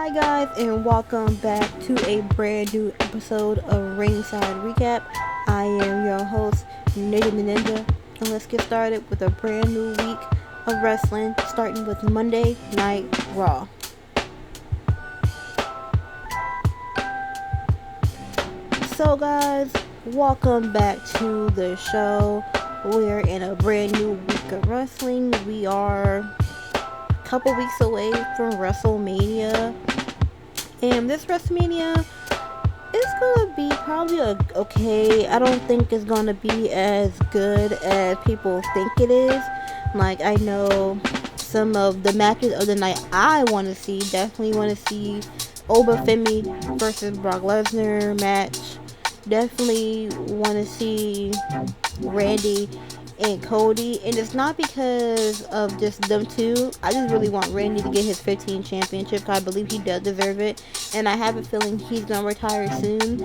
Hi guys, and welcome back to a brand new episode of Ringside Recap. I am your host, Nathan the Ninja, and let's get started with a brand new week of wrestling, starting with Monday Night Raw. So guys, welcome back to the show. We're in a brand new week of wrestling. We are couple weeks away from WrestleMania, and this WrestleMania is gonna be probably okay. I don't think it's gonna be as good as people think it is. Like, I know some of the matches of the night I want to see. Definitely want to see Obafemi versus Brock Lesnar match. Definitely want to see Randy and Cody, and it's not because of just them two. I just really want Randy to get his 15 championship. I believe he does deserve it, and I have a feeling he's gonna retire soon,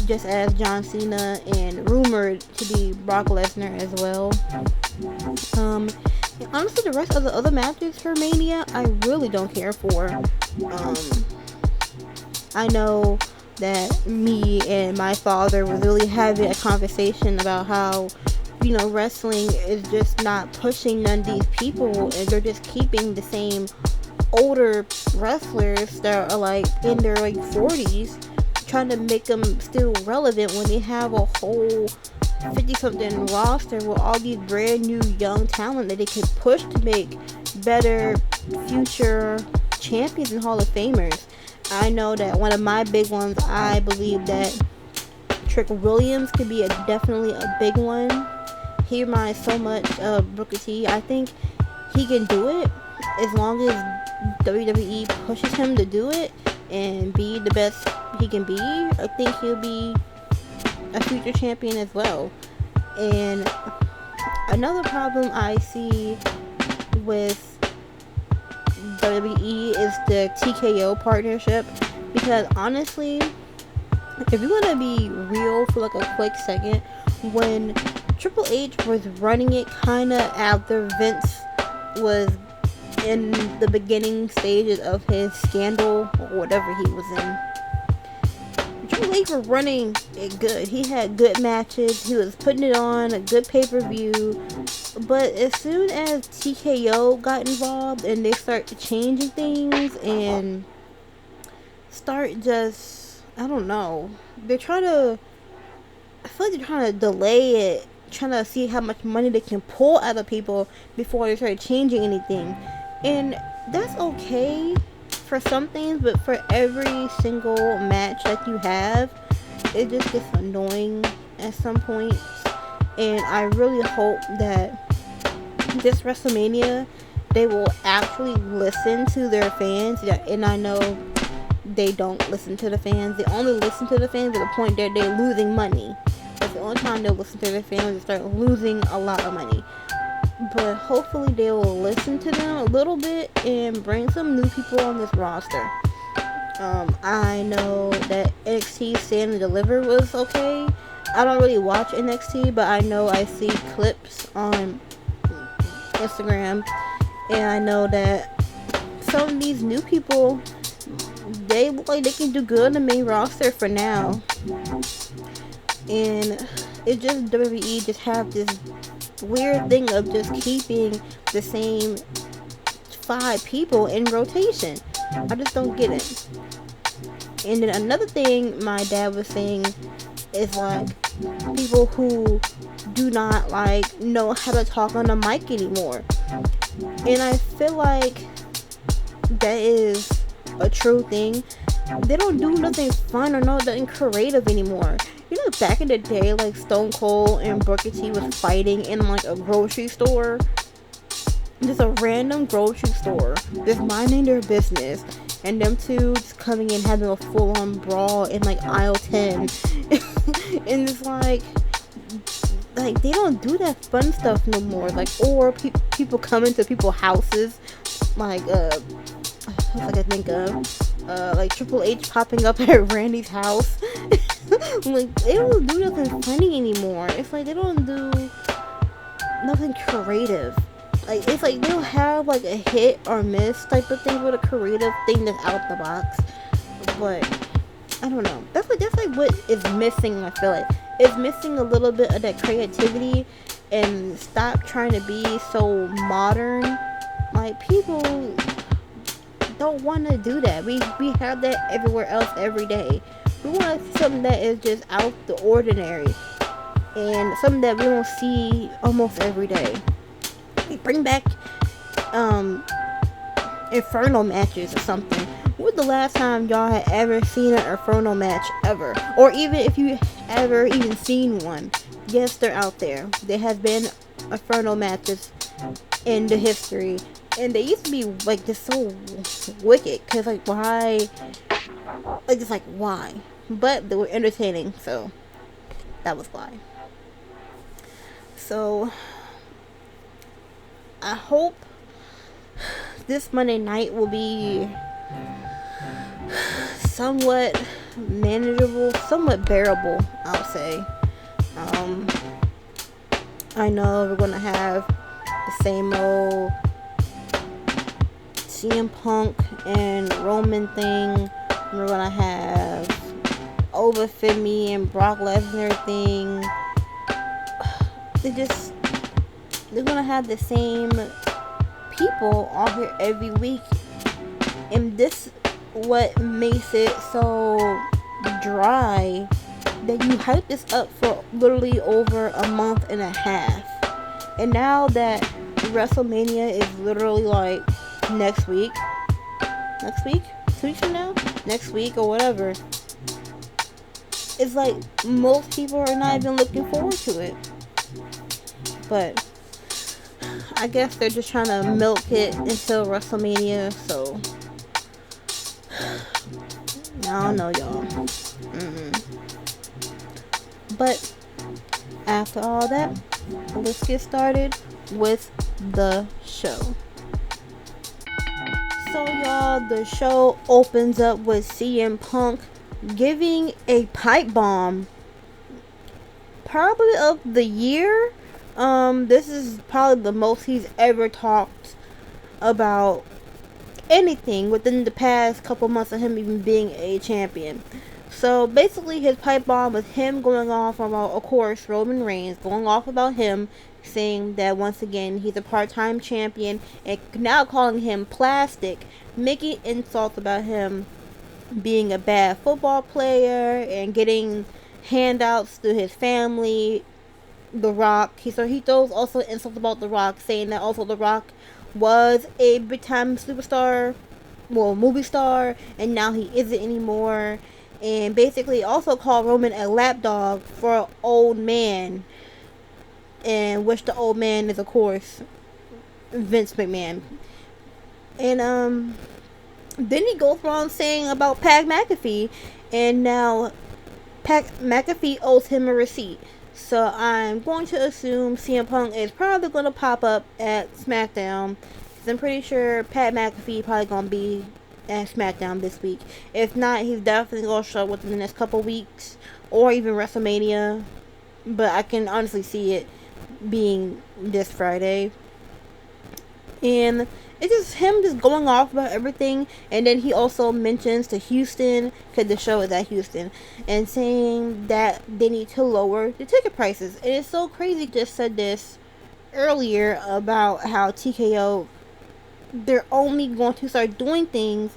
just as John Cena and rumored to be Brock Lesnar as well. And honestly, the rest of the other matches for Mania, I really don't care for. I know that me and my father were really having a conversation about how, wrestling is just not pushing none of these people, and they're just keeping the same older wrestlers that are like in their 40s, trying to make them still relevant when they have a whole 50-something roster with all these brand new young talent that they can push to make better future champions and Hall of Famers. I know that one of my big ones, I believe that Trick Williams could be definitely a big one. He reminds so much of Booker T. I think he can do it as long as WWE pushes him to do it and be the best he can be. I think he'll be a future champion as well. And another problem I see with WWE is the TKO partnership, because honestly, if you want to be real for like a quick second, when Triple H was running it kind of after Vince was in the beginning stages of his scandal or whatever he was in, Triple H was running it good. He had good matches. He was putting it on a good pay-per-view. But as soon as TKO got involved and they start changing things and start just, I don't know, I feel like they're trying to delay it, trying to see how much money they can pull out of people before they start changing anything. And that's okay for some things, but for every single match that you have, it just gets annoying at some point. And I really hope that this WrestleMania, they will actually listen to their fans. And I know they don't listen to the fans. They only listen to the fans to the point that they're losing money. That's the only time they'll listen to their fans, and start losing a lot of money. But hopefully they will listen to them a little bit and bring some new people on this roster. I know that NXT Stand and Deliver was okay. I don't really watch NXT, but I know I see clips on Instagram, and I know that some of these new people, they look like they can do good on the main roster for now. And it just, WWE just have this weird thing of just keeping the same 5 people in rotation. I just don't get it. And then another thing my dad was saying is like people who do not know how to talk on the mic anymore. And I feel like that is a true thing. They don't do nothing fun or nothing creative anymore. Back in the day, like Stone Cold and Booker T was fighting in like a grocery store. Just a random grocery store. Just minding their business. And them two just coming in having a full-on brawl in like aisle 10. And it's like they don't do that fun stuff no more. Or people come into people's houses. What I think of? Like Triple H popping up at Randy's house. They don't do nothing funny anymore. It's like they don't do nothing creative. Like, it's like they'll have like a hit or miss type of thing with a creative thing that's out the box. But I don't know. That's like what is missing. I feel like it's missing a little bit of that creativity, and stop trying to be so modern. Like, people don't want to do that. We have that everywhere else every day. We want something that is just out the ordinary and something that we don't see almost every day. Like, bring back um inferno matches or something. When was the last time y'all had ever seen an inferno match ever? Or even if you ever even seen one. Yes, they're out there. There has been inferno matches in the history. And they used to be like just so wicked. Cause like why? Like it's like why? But they were entertaining, so that was why. So I hope this Monday night will be somewhat manageable, somewhat bearable, I'll say. Um, I know we're gonna have the same old CM Punk and Roman thing. We're gonna have over Femi and Brock Lesnar thing. They're gonna have the same people on here every week, and this what makes it so dry that you hype this up for literally over a month and a half, and now that WrestleMania is literally like next week, 2 weeks from now, next week or whatever, it's like most people are not even looking forward to it. But I guess they're just trying to milk it until WrestleMania, so I don't know, y'all. But after all that, let's get started with the show. So, y'all, the show opens up with CM Punk giving a pipe bomb, probably of the year. This is probably the most he's ever talked about anything within the past couple months of him even being a champion. So basically his pipe bomb was him going off about, of course, Roman Reigns, going off about him, saying that once again he's a part-time champion, and now calling him plastic, making insults about him being a bad football player and getting handouts to his family, The Rock. He throws also insults about The Rock, saying that also The Rock was a big time superstar, well, movie star, and now he isn't anymore. And basically also called Roman a lapdog for an old man, and which the old man is, of course, Vince McMahon. And then he goes around saying about Pat McAfee, and now Pat McAfee owes him a receipt. So I'm going to assume CM Punk is probably going to pop up at SmackDown, because I'm pretty sure Pat McAfee probably going to be at SmackDown this week. If not, he's definitely going to show up within the next couple weeks, or even WrestleMania. But I can honestly see it being this Friday. And it's just him just going off about everything. And then he also mentions to Houston, because the show is at Houston, and saying that they need to lower the ticket prices. And it's so crazy. Just said this earlier about how TKO, they're only going to start doing things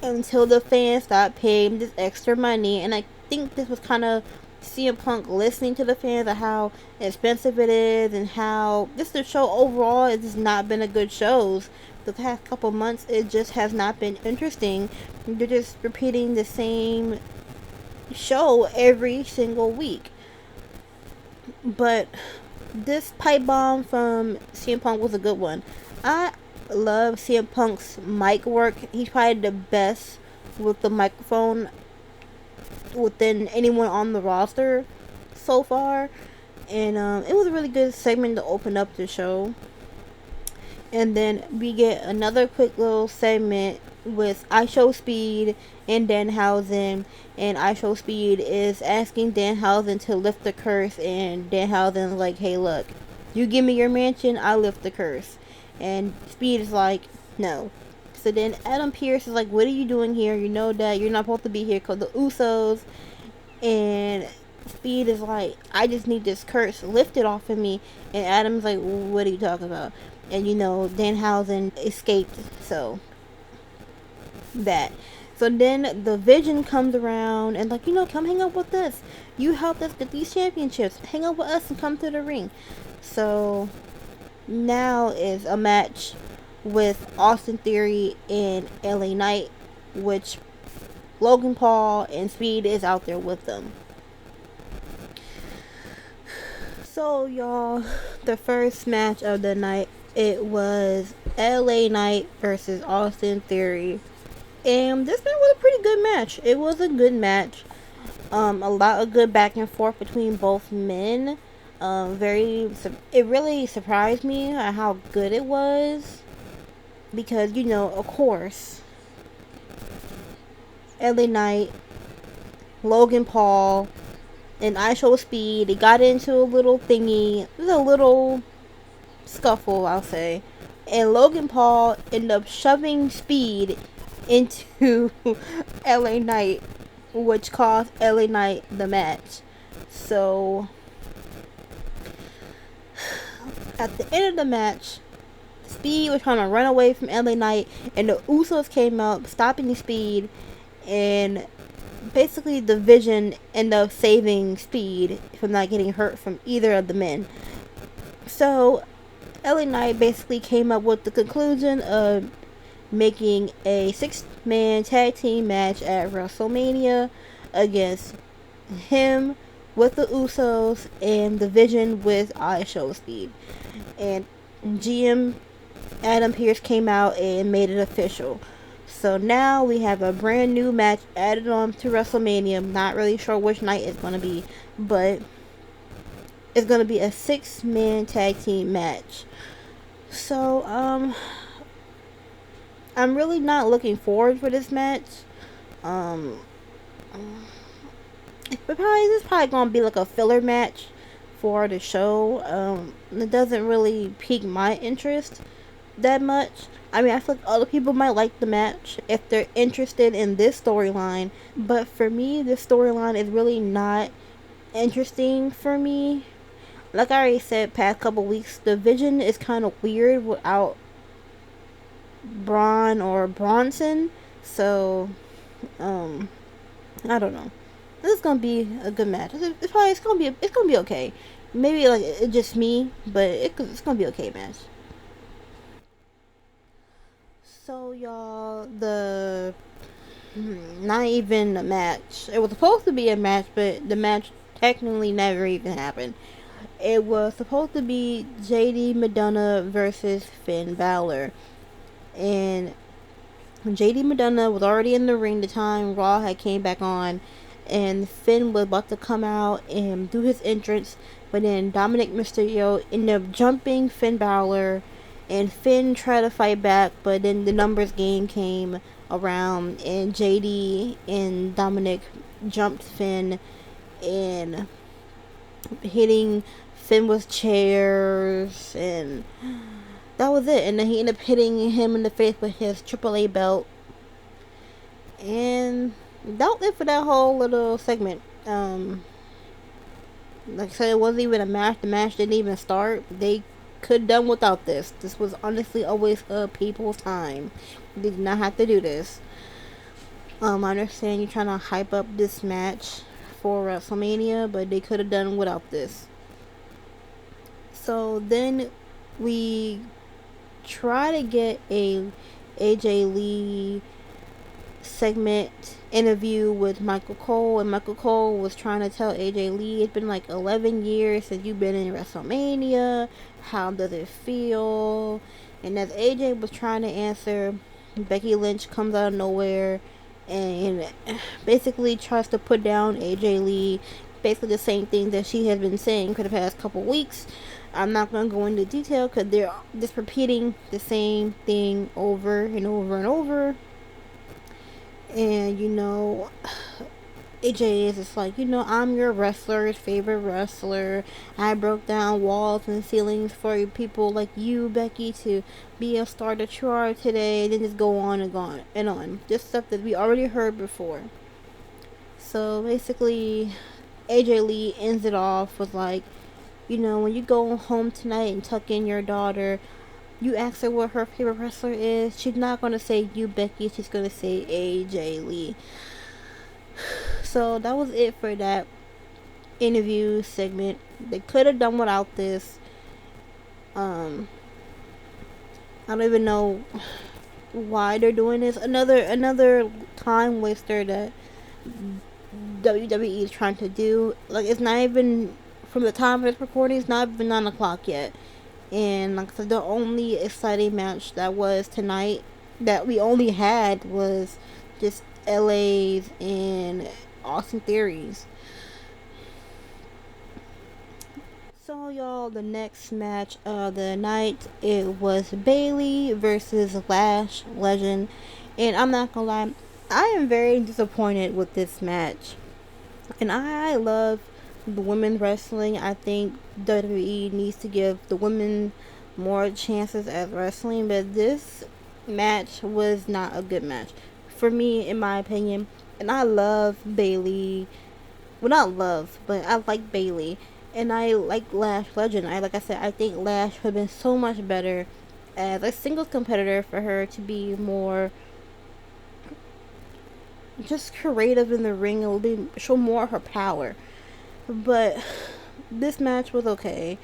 until the fans stop paying this extra money. And I think this was kind of CM Punk listening to the fans of how expensive it is, and how this the show overall has just not been a good shows. The past couple months, it just has not been interesting. They're just repeating the same show every single week. But this pipe bomb from CM Punk was a good one. I love CM Punk's mic work. He's probably the best with the microphone within anyone on the roster so far. And it was a really good segment to open up the show. And then we get another quick little segment with I Show Speed and Danhausen. And I Show Speed is asking Danhausen to lift the curse, and Danhausen's like, hey, look, you give me your mansion, I lift the curse. And Speed is like, no. So then Adam Pearce is like, what are you doing here? You know that you're not supposed to be here because the Usos. And Speed is like, I just need this curse lifted off of me. And Adam's like, what are you talking about? And Danhausen escaped, so that. So then the Vision comes around and like, come hang out with us. You helped us get these championships. Hang out with us and come to the ring. So now is a match with Austin Theory and LA Knight, which Logan Paul and Speed is out there with them. So y'all, the first match of the night, it was LA Knight versus Austin Theory. And this match was a pretty good match. It was a good match. A lot of good back and forth between both men. It really surprised me at how good it was. Because, of course, LA Knight, Logan Paul, and I Show Speed, they got into a little thingy. It was a little scuffle, I'll say. And Logan Paul ended up shoving Speed into LA Knight, which cost LA Knight the match. So at the end of the match, Speed was trying to run away from LA Knight, and the Usos came up, stopping Speed, and basically the Vision ended up saving Speed from not getting hurt from either of the men. So LA Knight basically came up with the conclusion of making a 6-man tag team match at WrestleMania against him with the Usos and the Vision with I Show Speed. And GM Adam Pearce came out and made it official. So now we have a brand new match added on to WrestleMania. I'm not really sure which night it's going to be, but it's going to be a 6-man tag team match. So, I'm really not looking forward for this match. This is probably going to be like a filler match for the show. It doesn't really pique my interest that much. I mean, I feel like other people might like the match if they're interested in this storyline. But for me, this storyline is really not interesting for me. Like I already said past couple weeks, the Vision is kind of weird without Braun or Bronson. So, I don't know. This is gonna be a good match. It's gonna be okay. Maybe like it's just me, but it's gonna be okay match. So y'all, not even a match. It was supposed to be a match, but the match technically never even happened. It was supposed to be JD McDonough versus Finn Balor, and JD McDonough was already in the ring the time Raw had came back on, and Finn was about to come out and do his entrance, but then Dominic Mysterio ended up jumping Finn Balor, and Finn tried to fight back, but then the numbers game came around, and JD and Dominic jumped Finn and hitting Finn with chairs, and that was it. And then he ended up hitting him in the face with his AAA belt, and that was it for that whole little segment. Like I said, it wasn't even a match. The match didn't even start. They could have done without this. This was honestly a waste of people's time. They did not have to do this. I understand you're trying to hype up this match for WrestleMania, but they could have done without this. So then we try to get a AJ Lee segment interview with Michael Cole, and Michael Cole was trying to tell AJ Lee it's been like 11 years since you've been in WrestleMania. How does it feel? And as AJ was trying to answer, Becky Lynch comes out of nowhere and basically tries to put down AJ Lee. Basically the same thing that she has been saying for the past couple weeks. I'm not going to go into detail because they're just repeating the same thing over and over and over. And AJ is just like, I'm your wrestler's favorite wrestler. I broke down walls and ceilings for people like you, Becky, to be a star that you are today. And then just go on and on and on. Just stuff that we already heard before. So basically, AJ Lee ends it off with like, when you go home tonight and tuck in your daughter, you ask her what her favorite wrestler is. She's not going to say you, Becky. She's going to say AJ Lee. So that was it for that interview segment. They could have done without this. I don't even know why they're doing this. Another time waster that WWE is trying to do. Like, it's not even, from the time of this recording, it's not even 9 o'clock yet. And like I said, the only exciting match that was tonight that we only had was just LA's and Austin Theories. So y'all, the next match of the night, it was Bayley versus Lash Legend. And I'm not gonna lie, I am very disappointed with this match. And I love the women wrestling. I think WWE needs to give the women more chances at wrestling, but this match was not a good match for me, in my opinion. And I love Bayley. Well, not love, but I like Bayley, and I like Lash Legend. Like I said, I think Lash would have been so much better as a singles competitor, for her to be more just creative in the ring and show more of her power. But this match was okay.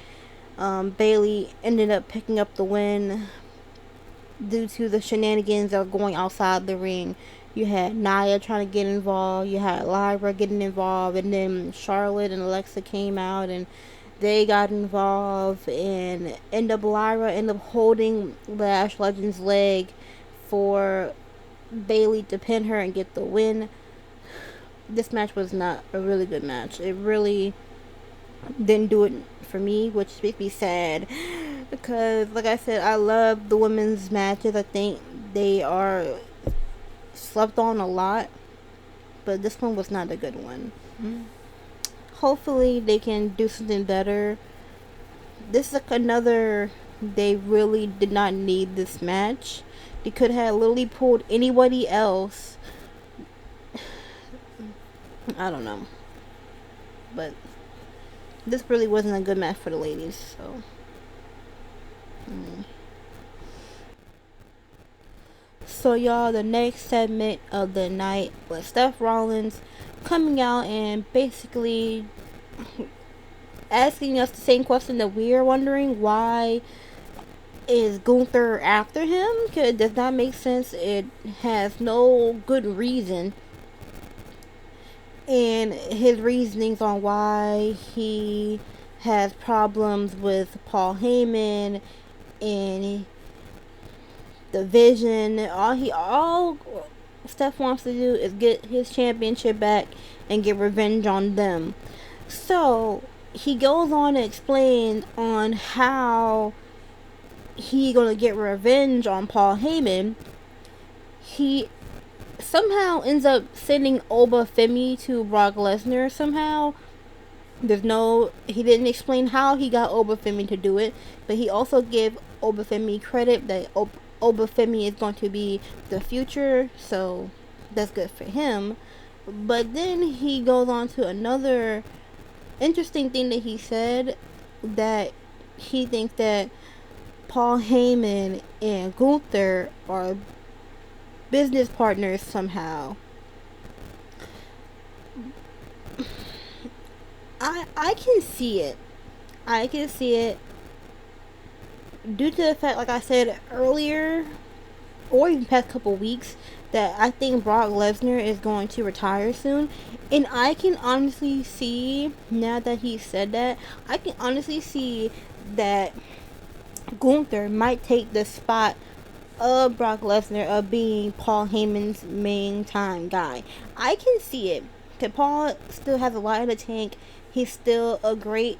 Bayley ended up picking up the win due to the shenanigans of going outside the ring. You had Nia trying to get involved, you had Lyra getting involved, and then Charlotte and Alexa came out and they got involved, and Lyra ended up holding Lash Legend's leg for Bayley to pin her and get the win. This match was not a really good match. It really didn't do it for me, which makes me sad, because like I said, I love the women's matches. I think they are slept on a lot, but this one was not a good one. Hopefully they can do something better. This is like another, they really did not need this match. They could have literally pulled anybody else. I don't know, but this really wasn't a good match for the ladies. So y'all, the next segment of the night was Seth Rollins coming out and basically asking us the same question that we are wondering: why is Gunther after him? Because it does not make sense. It has no good reason. And his reasonings on why he has problems with Paul Heyman and the Vision. All Steph wants to do is get his championship back and get revenge on them. So he goes on to explain on how he gonna get revenge on Paul Heyman. He somehow ends up sending Oba Femi to Brock Lesnar somehow. He didn't explain how he got Oba Femi to do it, but he also gave Oba Femi credit that Oba Femi is going to be the future, so that's good for him. But then he goes on to another interesting thing that he said, that he thinks that Paul Heyman and Gunther are business partners somehow. I can see it. I can see it due to the fact, like I said earlier, or even past couple weeks, that I think Brock Lesnar is going to retire soon. And I can honestly see, now that he said that, I can honestly see that Gunther might take the spot of Brock Lesnar of being Paul Heyman's main time guy. I can see it. Because Paul still has a lot in the tank. He's still a great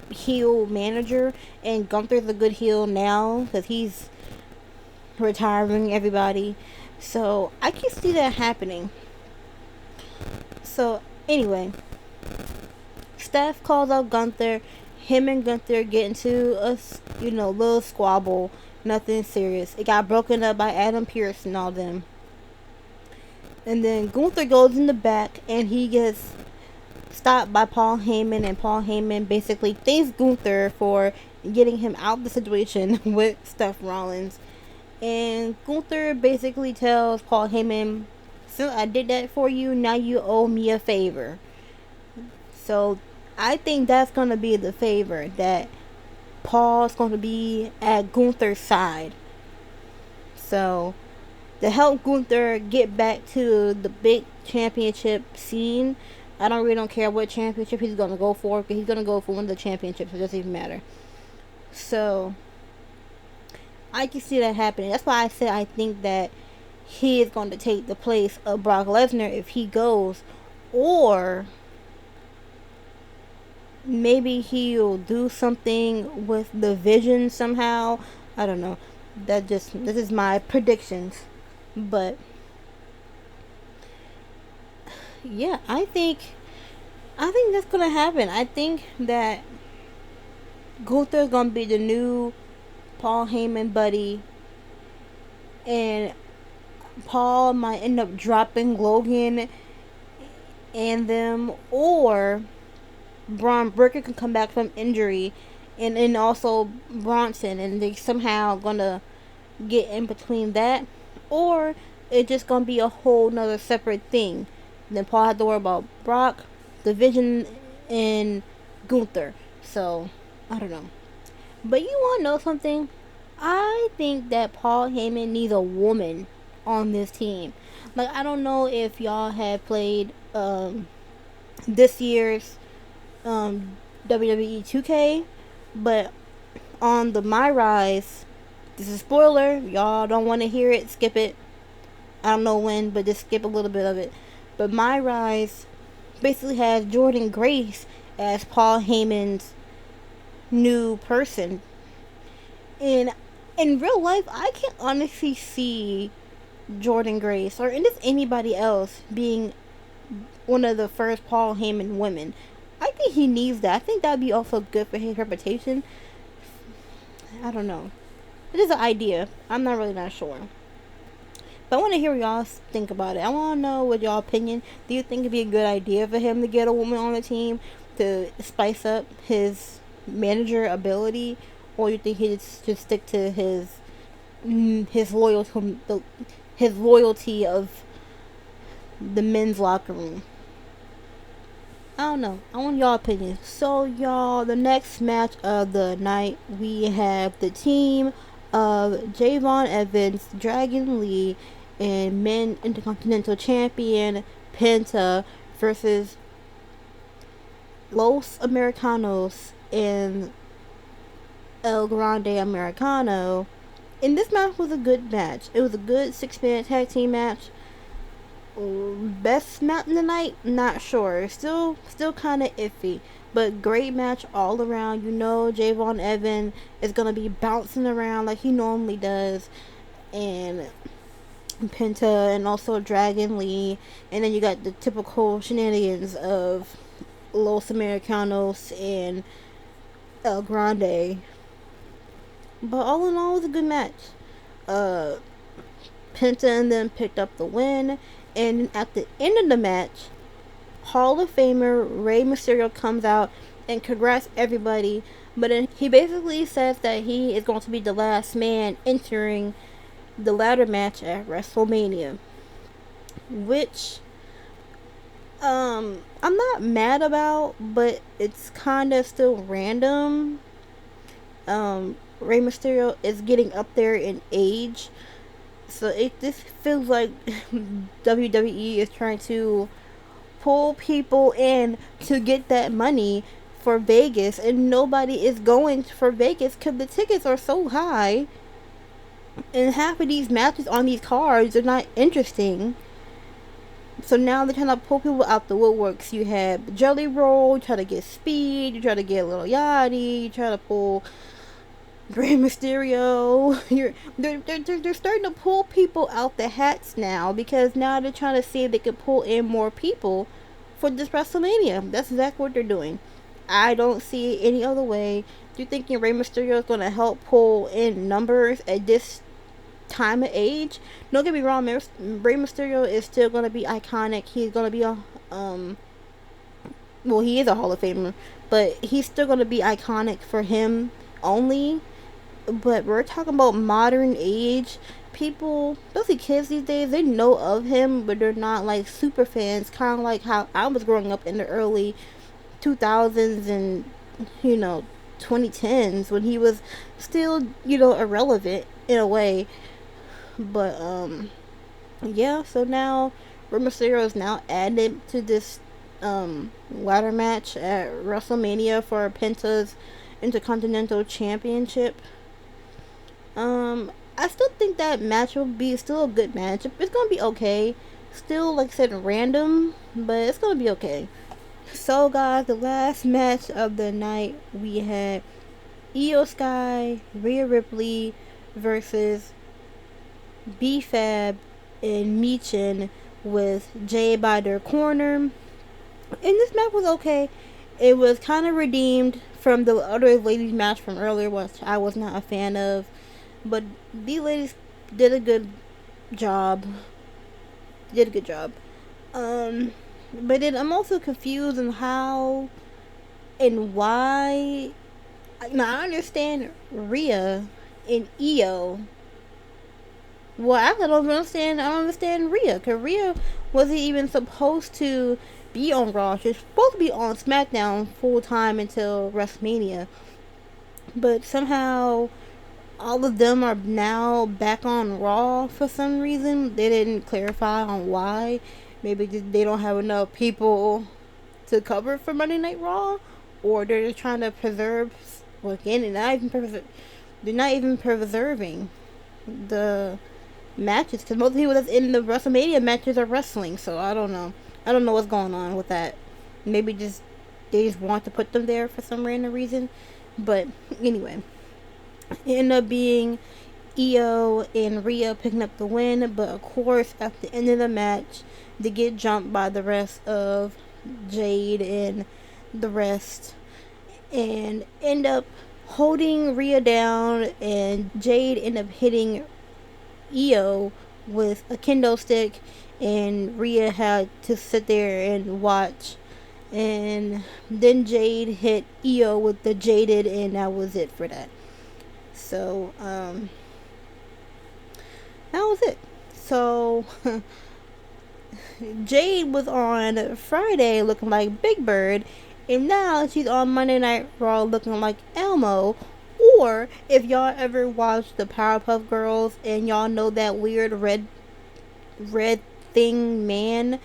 heel manager. And Gunther's a good heel now because he's retiring everybody. So I can see that happening. So anyway, Steph calls out Gunther. Him and Gunther get into a little squabble. Nothing serious. It got broken up by Adam Pearce and all them. And then Gunther goes in the back and he gets stopped by Paul Heyman, and Paul Heyman basically thanks Gunther for getting him out of the situation with Seth Rollins. And Gunther basically tells Paul Heyman, "Since I did that for you, now you owe me a favor." So I think that's going to be the favor, that Paul's going to be at Gunther's side. So to help Gunther get back to the big championship scene, I really don't care what championship he's going to go for, because he's going to go for one of the championships. It doesn't even matter. So I can see that happening. That's why I said I think that he is going to take the place of Brock Lesnar if he goes. Or maybe he'll do something with the Vision somehow. I don't know. This is my predictions. But yeah, I think that's gonna happen. I think that Gunther's gonna be the new Paul Heyman buddy, and Paul might end up dropping Logan and them, or Braun Breaker can come back from injury, and then also Bronson, and they somehow gonna get in between that, or it's just gonna be a whole nother separate thing. Then Paul had to worry about Brock, the Vision, and Gunther. So I don't know. But you want to know something? I think that Paul Heyman needs a woman on this team. Like, I don't know if y'all have played this year's WWE 2K, but on the My Rise, this is a spoiler. Y'all don't want to hear it, skip it. I don't know when, but just skip a little bit of it. But My Rise basically has Jordan Grace as Paul Heyman's new person. And in real life, I can honestly see Jordan Grace, or just anybody else, being one of the first Paul Heyman women. I think he needs that. I think that'd be also good for his reputation. I don't know. It is an idea. I'm not sure. But I want to hear what y'all think about it. I want to know what y'all opinion. Do you think it'd be a good idea for him to get a woman on the team to spice up his manager ability, or you think he should stick to his loyalty of the men's locker room? I don't know. I want y'all opinions. So y'all, the next match of the night, we have the team of Javon Evans, Dragon Lee, and Men Intercontinental Champion Penta versus Los Americanos and El Grande Americano. And this match was a good match. It was a good 6-man tag team match. Best match in the night? Not sure. Still kind of iffy. But great match all around. You know Javon Evans is going to be bouncing around like he normally does. And Penta and also Dragon Lee. And then you got the typical shenanigans of Los Americanos and El Grande. But all in all, it was a good match. Penta and them picked up the win. And at the end of the match, Hall of Famer Rey Mysterio comes out and congrats everybody. But then he basically says that he is going to be the last man entering the ladder match at WrestleMania. Which I'm not mad about, but it's kind of still random. Rey Mysterio is getting up there in age, so this feels like WWE is trying to pull people in to get that money for Vegas, and nobody is going for Vegas because the tickets are so high, and half of these matches on these cards are not interesting. So now they're trying to pull people out the woodworks. You have Jelly Roll, you try to get Speed, you try to get Little Yachty, you try to pull Rey Mysterio. They're starting to pull people out the hats now, because now they're trying to see if they can pull in more people for this WrestleMania. That's exactly what they're doing. I don't see it any other way. Do you think Rey Mysterio is going to help pull in numbers at this time of age? Don't get me wrong, Rey Mysterio is still going to be iconic. He's going to be a well, he is a Hall of Famer, but he's still going to be iconic for him only. But we're talking about modern age. People, especially kids these days, they know of him, but they're not like super fans. Kind of like how I was growing up in the early 2000s and, you know, 2010s when he was still, you know, irrelevant in a way. But, yeah, so now Rey Mysterio is now added to this ladder match at WrestleMania for Penta's Intercontinental Championship. I still think that match will be still a good match. It's gonna be okay. Still, like I said, random, but it's gonna be okay. So, guys, the last match of the night we had Io Sky, Rhea Ripley versus B-Fab and Michin with Jay by their corner. And this match was okay. It was kind of redeemed from the other ladies match from earlier, which I was not a fan of. But these ladies did a good job. Did a good job. But then I'm also confused on how and why. Now, I understand Rhea and Io. Well, I don't understand. I don't understand Rhea, because Rhea wasn't even supposed to be on Raw. She's supposed to be on SmackDown full time until WrestleMania. But somehow all of them are now back on Raw for some reason. They didn't clarify on why. Maybe they don't have enough people to cover for Monday Night Raw, or they're just trying to preserve. Well, again, they're not even preserving the matches, because most people that's in the WrestleMania matches are wrestling. So I don't know. I don't know what's going on with that. Maybe just they just want to put them there for some random reason. But anyway, it ended up being Io and Rhea picking up the win. But of course, at the end of the match, they get jumped by the rest of Jade and the rest, and end up holding Rhea down. And Jade end up hitting Io with a kendo stick, and Rhea had to sit there and watch. And then Jade hit Io with the Jaded, and that was it for that. So, that was it. So, Jade was on Friday looking like Big Bird, and now she's on Monday Night Raw looking like Elmo. Or, if y'all ever watched the Powerpuff Girls and y'all know that weird red thing man,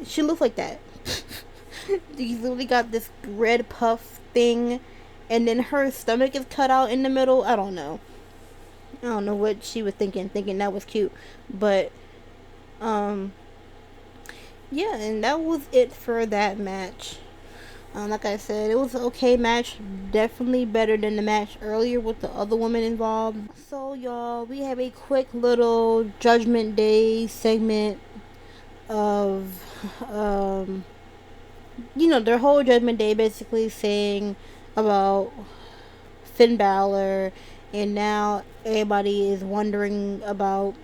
she looks like that. She's literally got this red puff thing, and then her stomach is cut out in the middle. I don't know what she was thinking that was cute. But yeah, and that was it for that match. Like I said, it was an okay match. Definitely better than the match earlier with the other woman involved. So, y'all, we have a quick little Judgment Day segment of, their whole Judgment Day basically saying about Finn Balor. And now everybody is wondering about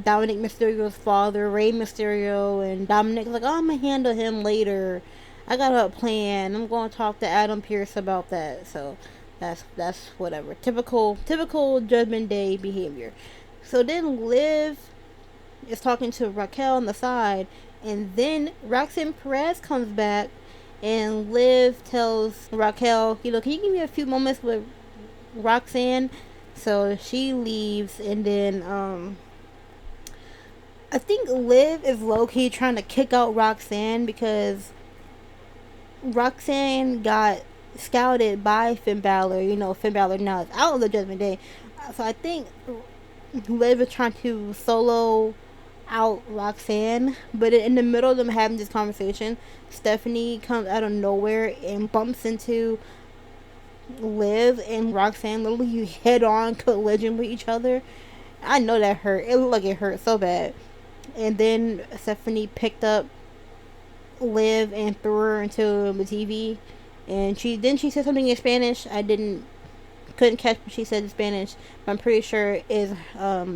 Dominic Mysterio's father, Rey Mysterio. And Dominic's like, oh, I'm going to handle him later. I got a plan. I'm going to talk to Adam Pearce about that. So that's whatever. Typical Judgment Day behavior. So then Liv is talking to Raquel on the side, and then Roxanne Perez comes back, and Liv tells Raquel, can you give me a few moments with Roxanne? So she leaves, and then I think Liv is low-key trying to kick out Roxanne, because Roxanne got scouted by Finn Balor. Finn Balor now is out of the Judgment Day. So I think Liv is trying to solo out Roxanne. But in the middle of them having this conversation, Stephanie comes out of nowhere and bumps into Liv and Roxanne. Literally head-on collision with each other. I know that hurt. It looked like it hurt so bad. And then Stephanie picked up Liv and threw her into the TV. And she said something in Spanish. I couldn't catch what she said in Spanish, but I'm pretty sure is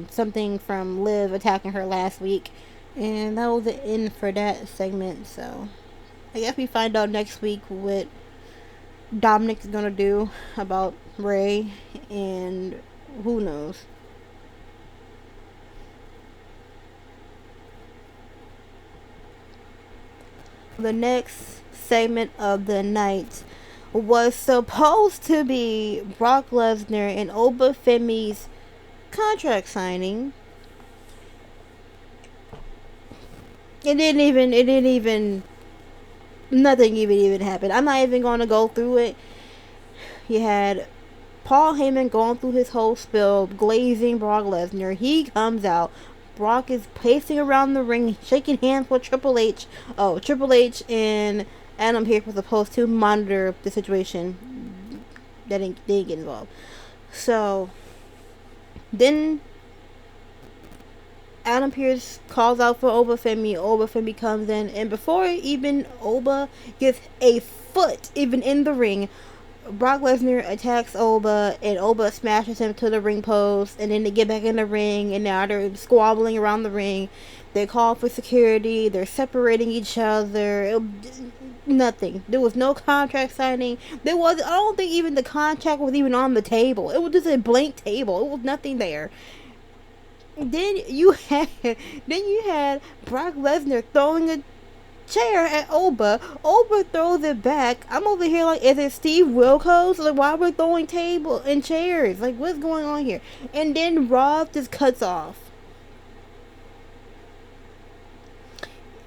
something from Liv attacking her last week. And that was the end for that segment. So I guess we find out next week what Dominic's gonna do about Ray, and who knows. The next segment of the night was supposed to be Brock Lesnar and Obafemi's contract signing. It didn't even nothing even happened. I'm not even going to go through it. You had Paul Heyman going through his whole spill, glazing Brock Lesnar. He comes out. Brock is pacing around the ring, shaking hands with Triple H. Oh, Triple H and Adam Pearce were supposed to monitor the situation. They didn't get involved. So then Adam Pearce calls out for Obafemi. Obafemi comes in, and before even Oba gets a foot even in the ring, Brock Lesnar attacks Oba, and Oba smashes him to the ring post, and then they get back in the ring, and now they're squabbling around the ring. They call for security. They're separating each other. Nothing. There was no contract signing. There was. I don't think even the contract was even on the table. It was just a blank table. It was nothing there. Then you had Brock Lesnar throwing a chair at Oba. Oba throws it back. I'm over here like, is it Steve Wilkos? Like, why we're throwing table and chairs? Like, what's going on here? And then Rob just cuts off.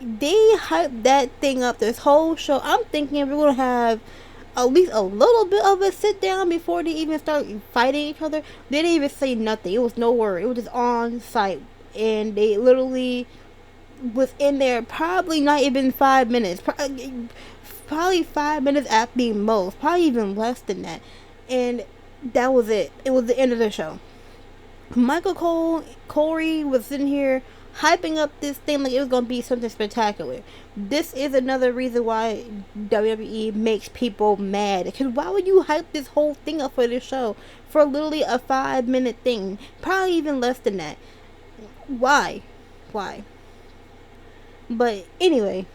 They hyped that thing up this whole show. I'm thinking we're gonna have at least a little bit of a sit down before they even start fighting each other. They didn't even say nothing. It was no word. It was just on site, and they literally was in there probably not even 5 minutes. Probably 5 minutes at the most. Probably even less than that. And that was it. It was the end of the show. Corey was sitting here hyping up this thing like it was going to be something spectacular. This is another reason why WWE makes people mad. Because why would you hype this whole thing up for this show for literally a 5-minute thing? Probably even less than that. Why? But anyway,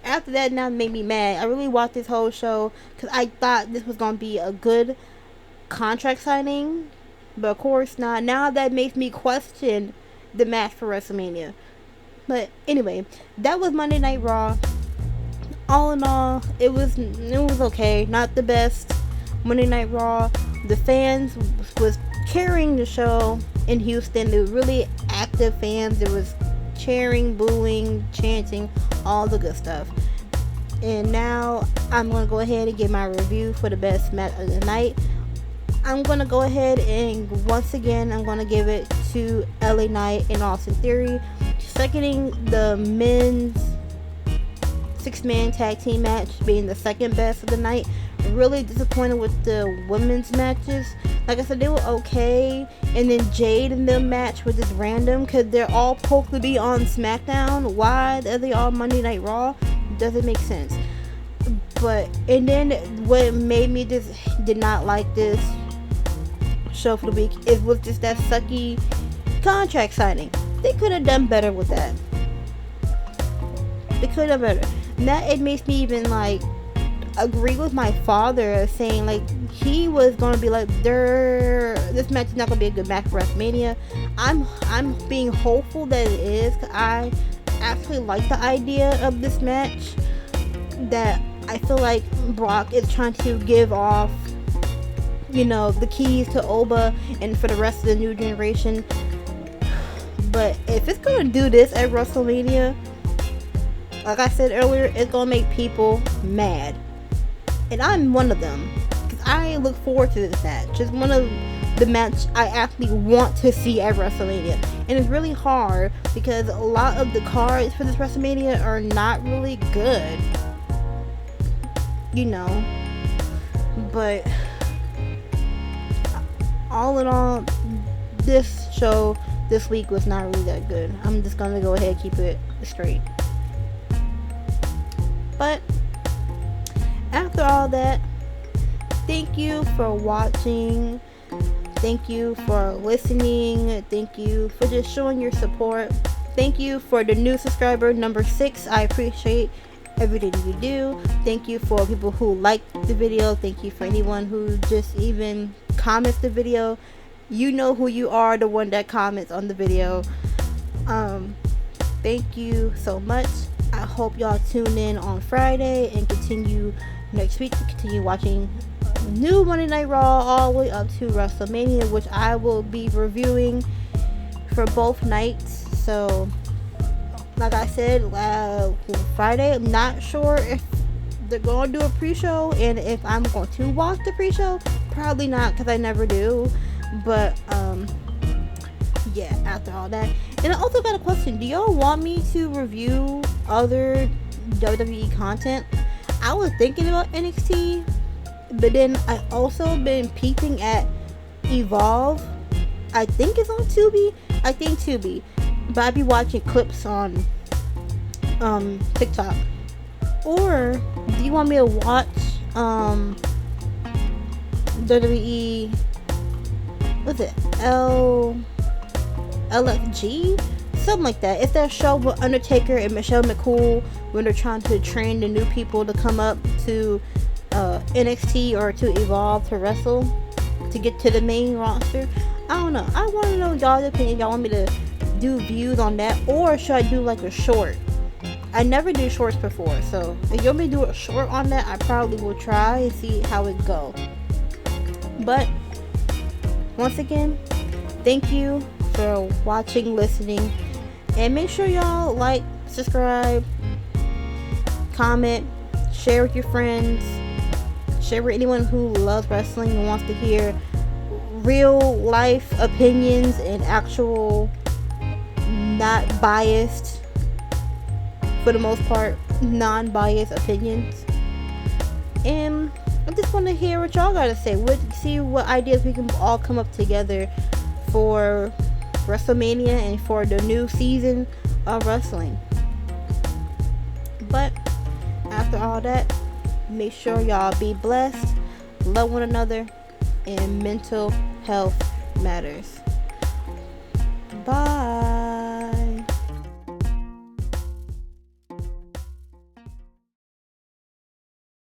after that, now it made me mad. I really watched this whole show because I thought this was going to be a good contract signing. But of course not. Now that makes me question the match for WrestleMania. But anyway, that was Monday Night Raw. All in all, it was okay. Not the best Monday Night Raw. The fans was carrying the show in Houston. They were really active fans. There was cheering, booing, chanting, all the good stuff. And now I'm going to go ahead and give my review for the best match of the night. I'm going to go ahead and once again I'm going to give it to LA Knight and Austin Theory, seconding the men's 6-man tag team match being the second best of the night. Really disappointed with the women's matches. Like I said, they were okay, and then Jade and them match was just random because they're all supposed to be on SmackDown. Why are they all Monday Night Raw? Doesn't make sense. And then what made me just did not like this show for the week, it was just that sucky contract signing. They could have done better with that. They could have done better. Now it makes me even like agree with my father saying like he was gonna be like, this match is not gonna be a good match for WrestleMania. I'm being hopeful that it is, 'cause I actually like the idea of this match. That I feel like Brock is trying to give off, the keys to Oba and for the rest of the new generation. But if it's gonna do this at WrestleMania, like I said earlier, it's gonna make people mad. And I'm one of them. Because I look forward to this match. It's one of the match I actually want to see at WrestleMania. And it's really hard because a lot of the cards for this WrestleMania are not really good. But all in all, this show this week was not really that good. I'm just gonna go ahead and keep it straight. But after all that, thank you for watching. Thank you for listening. Thank you for just showing your support. Thank you for the new subscriber number 6. I appreciate everything you do. Thank you for people who like the video. Thank you for anyone who just even comments the video. You know who you are, the one that comments on the video. Thank you so much. I hope y'all tune in on Friday and continue next week to continue watching new Monday Night Raw all the way up to WrestleMania, which I will be reviewing for both nights. So like I said, Friday, I'm not sure if they're going to do a pre-show and if I'm going to watch the pre-show. Probably not, because I never do. But yeah, after all that. And I also got a question. Do y'all want me to review other WWE content? I was thinking about NXT, but then I also been peeping at Evolve. I think it's on Tubi. I think Tubi. But I be watching clips on TikTok. Or do you want me to watch WWE, what's it, LFG? Something like that. It's that show with Undertaker and Michelle McCool when they're trying to train the new people to come up to NXT or to Evolve to wrestle to get to the main roster. I don't know. I want to know y'all's opinion. Y'all want me to do views on that, or should I do like a short? I never did shorts before, so if you want me to do a short on that, I probably will try and see how it goes. But once again, thank you for watching, listening, and make sure y'all like, subscribe, comment, share with your friends, share with anyone who loves wrestling and wants to hear real life opinions and actual, not biased, for the most part, non-biased opinions. And I just want to hear what y'all gotta say. See what ideas we can all come up together for WrestleMania and for the new season of wrestling. But after all that, make sure y'all be blessed, love one another, and mental health matters. Bye.